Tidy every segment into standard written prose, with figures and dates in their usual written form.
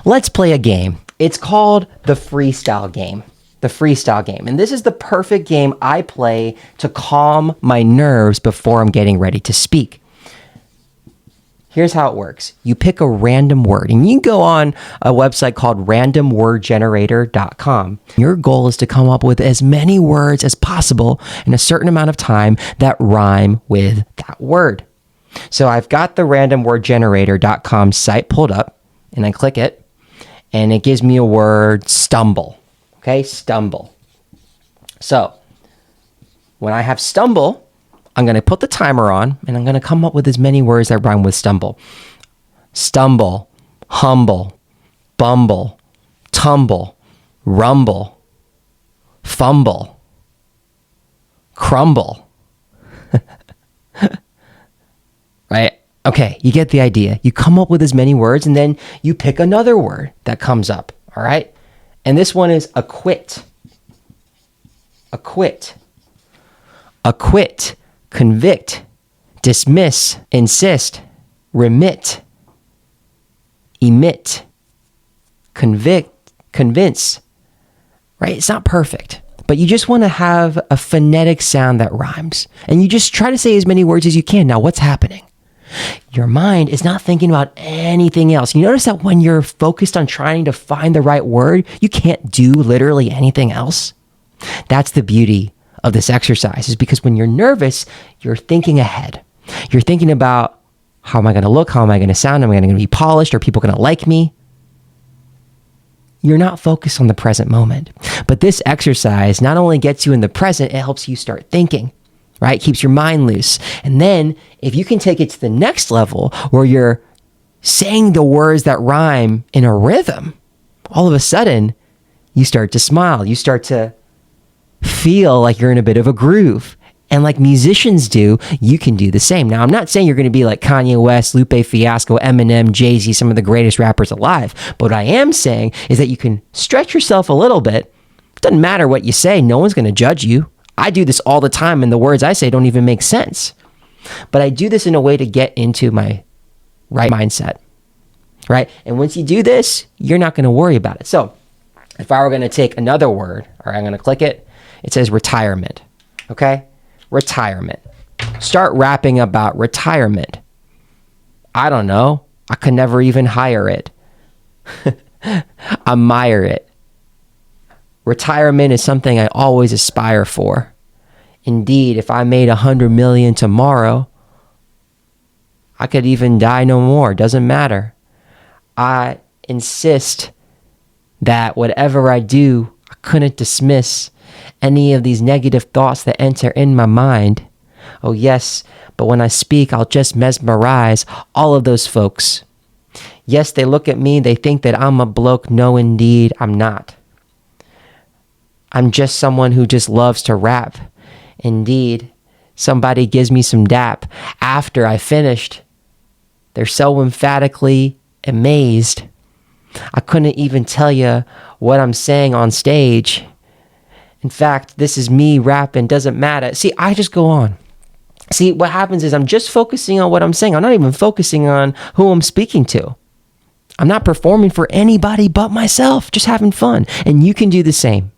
let's play a game. It's called the freestyle game. The freestyle game. And this is the perfect game I play to calm my nerves before I'm getting ready to speak. Here's how it works. You pick a random word, and you can go on a website called randomwordgenerator.com. Your goal is to come up with as many words as possible in a certain amount of time that rhyme with that word. So I've got the randomwordgenerator.com site pulled up, and I click it, and it gives me a word, stumble. Okay, stumble. So when I have stumble, I'm going to put the timer on, and I'm going to come up with as many words that rhyme with stumble. Stumble, humble, bumble, tumble, rumble, fumble, crumble. Right? Okay, you get the idea. You come up with as many words, and then you pick another word that comes up. All right? And this one is acquit. Acquit. Acquit. Convict. Dismiss. Insist. Remit. Emit. Convict. Convince. Right? It's not perfect, but you just want to have a phonetic sound that rhymes. And you just try to say as many words as you can. Now, what's happening? Your mind is not thinking about anything else. You notice that when you're focused on trying to find the right word, you can't do literally anything else. That's the beauty of this exercise, is because when you're nervous, you're thinking ahead. You're thinking about, how am I going to look? How am I going to sound? Am I going to be polished? Are people going to like me? You're not focused on the present moment. But this exercise not only gets you in the present, it helps you start thinking. Right? Keeps your mind loose. And then if you can take it to the next level where you're saying the words that rhyme in a rhythm, all of a sudden you start to smile. You start to feel like you're in a bit of a groove. And like musicians do, you can do the same. Now, I'm not saying you're going to be like Kanye West, Lupe Fiasco, Eminem, Jay-Z, some of the greatest rappers alive. But what I am saying is that you can stretch yourself a little bit. It doesn't matter what you say. No one's going to judge you. I do this all the time, and the words I say don't even make sense. But I do this in a way to get into my right mindset, right? And once you do this, you're not going to worry about it. So if I were going to take another word, all right, I'm going to click it. It says retirement, okay? Retirement. Start rapping about retirement. I don't know. I could never even hire it. Admire it. Retirement is something I always aspire for. Indeed, if I made 100 million tomorrow, I could even die no more. Doesn't matter. I insist that whatever I do, I couldn't dismiss any of these negative thoughts that enter in my mind. Oh yes, but when I speak, I'll just mesmerize all of those folks. Yes, they look at me, they think that I'm a bloke. No, indeed, I'm not. I'm just someone who just loves to rap. Indeed, somebody gives me some dap after I finished. They're so emphatically amazed. I couldn't even tell you what I'm saying on stage. In fact, this is me rapping, doesn't matter. See, I just go on. See, what happens is I'm just focusing on what I'm saying. I'm not even focusing on who I'm speaking to. I'm not performing for anybody but myself, just having fun. And you can do the same.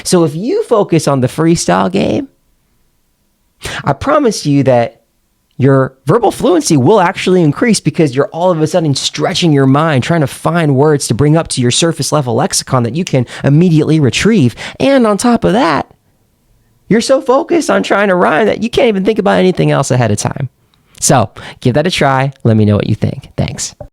So if you focus on the freestyle game, I promise you that your verbal fluency will actually increase, because you're all of a sudden stretching your mind, trying to find words to bring up to your surface level lexicon that you can immediately retrieve. And on top of that, you're so focused on trying to rhyme that you can't even think about anything else ahead of time. So give that a try. Let me know what you think. Thanks.